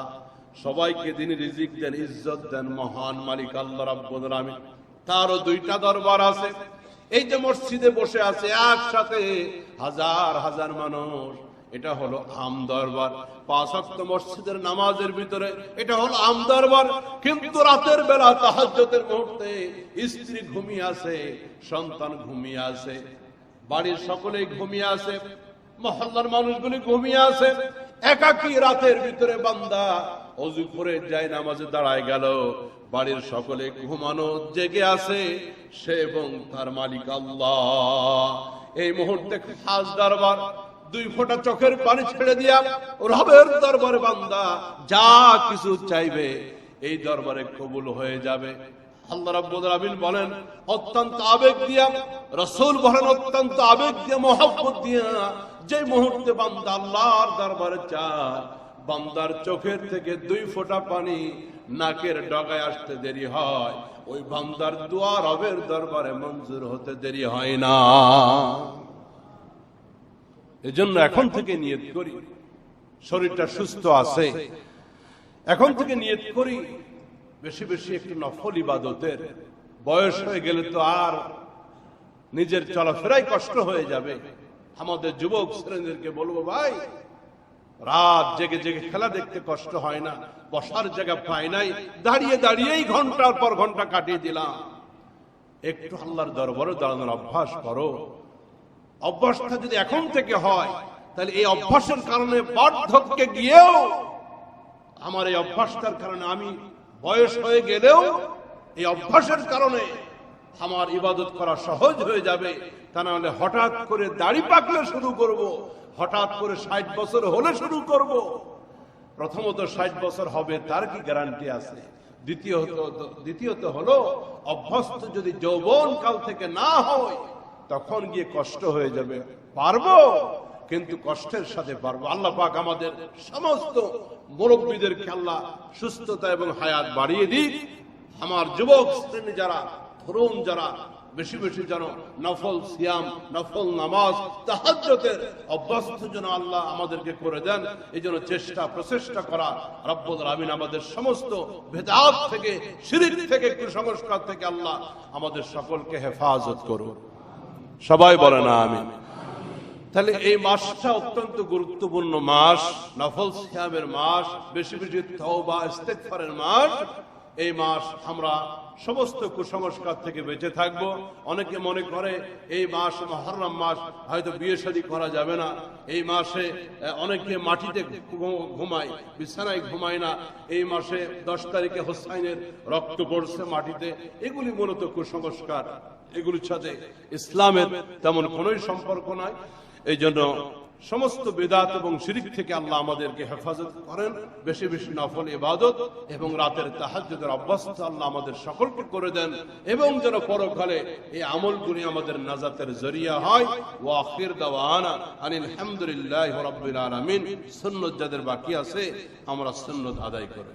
সবাইকে তিনি রিজিক দেন, ইজ্জত দেন, মহান মালিক আল্লাহ রাব্বুল আলামিন। তারও 2টা দরবার আছে। এই যে মসজিদে বসে আছে একসাথে হাজার হাজার মানুষ, এটা হলো আম দরবার। 5 ওয়াক্ত মসজিদের নামাজের ভিতরে এটা হলো আম দরবার। কিন্তু রাতের বেলা তাহাজ্জুদের মুহূর্তে স্ত্রী ঘুমিয়ে আছে, সন্তান ঘুমিয়ে আছে, বাড়ির সকলেই ঘুমিয়ে আছে, মহল্লার মানুষগুলি ঘুমিয়ে আছে। একাকী রাতের ভিতরে বান্দা ওযু করে যায় নামাজে দাঁড়ায় গেল, বাড়ির সকলে ঘুমানো জেগে আছে, সে এবং তার মালিক আল্লাহ। এই মুহূর্তে খাস দরবার 2 ফোঁটা চোখের পানি ছেড়ে দিয়া রবের দরবারে বান্দা যা কিছু চাইবে এই দরবারে কবুল হয়ে যাবে। আল্লাহ রাব্বুল আলামিন বলেন অত্যন্ত আবেগ দিয়া, রাসূল বলেন অত্যন্ত আবেগ দিয়া, মহব্বত দিয়া, যে মুহূর্তে বান্দা আল্লাহর দরবারে চায়, বান্দার চোখের থেকে 2 ফোঁটা পানি নাকের ডগায় আসতে দেরি হয়, ওই বান্দার দোয়া রবের দরবারে মঞ্জুর হতে দেরি হয় না। এজন্য এখন থেকে নিয়ত করি, শরীরটা সুস্থ আছে, এখন থেকে নিয়ত করি বেশি বেশি একটু নফল ইবাদতের। বয়স হয়ে গেলে তো আর নিজের চলাফেরাই কষ্ট হয়ে যাবে। আমাদের যুবক শ্রেণীদেরকে বলবো, ভাই রাত জেগে জেগে খেলা দেখতে কষ্ট হয় না, বসার জায়গা পাই নাই, দাঁড়িয়ে দাঁড়িয়েই ঘন্টার পর ঘন্টা কাটিয়ে দিলাম। একটু আল্লাহর দরবারে দাঁড়ানোর অভ্যাস করো। অভ্যাসটা যদি এখন থেকে হয়, তাহলে এই অভ্যাসের কারণে বার্ধক্যে গিয়েও, আমার এই অভ্যাসটার কারণে আমি বয়স হয়ে গেলেও এই অভ্যাসের কারণে আমার ইবাদত করা সহজ হয়ে যাবে। তা না হলে হঠাৎ করে দাড়ি পাকলে শুরু করব, হঠাৎ করে 60 বছর হলে শুরু করব। প্রথমত 60 বছর হবে তার কি গ্যারান্টি আছে? দ্বিতীয়ত হলো অভ্যস্ত যদি যৌবন কাল থেকে না হয়, তখন গিয়ে কষ্ট হয়ে যাবে। পারবো, কিন্তু কষ্টের সাথে পারবো। আল্লাহ পাক আমাদের সমস্ত মুরব্বীদেরকে আল্লাহ সুস্থতা এবং হায়াত বাড়িয়ে দিক। আমার যুবক শ্রেণী যারা, তরুণ যারা, বেশি বেশি যেন নফল সিয়াম, নফল নামাজ, তাহাজ্জুদের অভ্যস্ত যেন আল্লাহ আমাদেরকে করে দেন। এই জন্য চেষ্টা প্রচেষ্টা করা। রব্বুল আমিন আমাদের সমস্ত বেদাত থেকে, শিরক থেকে, কুসংস্কার থেকে আল্লাহ আমাদের সকলকে হেফাজত করুন। সবাই বলে না আমিন। তাহলে এই মাসটা অত্যন্ত গুরুত্বপূর্ণ মাস, নফল সিয়ামের মাস, বেশি বেশি তওবা ইস্তেগফারের মাস। এই মাস আমরা সমস্ত কুসংস্কার থেকে বেঁচে থাকব। অনেকে মনে করে এই মাস মুহররম মাস, হয়তো বিয়ে শাদী করা যাবে না। এই মাসে অনেকে মাটিতে ঘুমায়, বিছানায় ঘুমায় না। এই মাসে 10 তারিখে হোসাইনের রক্ত পড়ছে মাটিতে। এগুলি মূলত কুসংস্কার, এগুলির সাথে ইসলামের তেমন কোনোই সম্পর্ক নাই। এই জন্য সমস্ত বেদাত এবং শিরক থেকে আল্লাহ আমাদেরকে হেফাজত করেন। বেশি বেশি নফল ইবাদত এবং রাতের তাহাজ্জুদের অভ্যস্ত আল্লাহ আমাদের সকলকে করে দেন, এবং যেন পরকালে এই আমলগুলি আমাদের নাজাতের জরিয়া হয়। ওয়া আখির দাওয়ানা আনিল হামদুলিল্লাহি রাব্বিল আলামিন। সুন্নাত যাদের বাকি আছে আমরা সুন্নাত আদায় করি।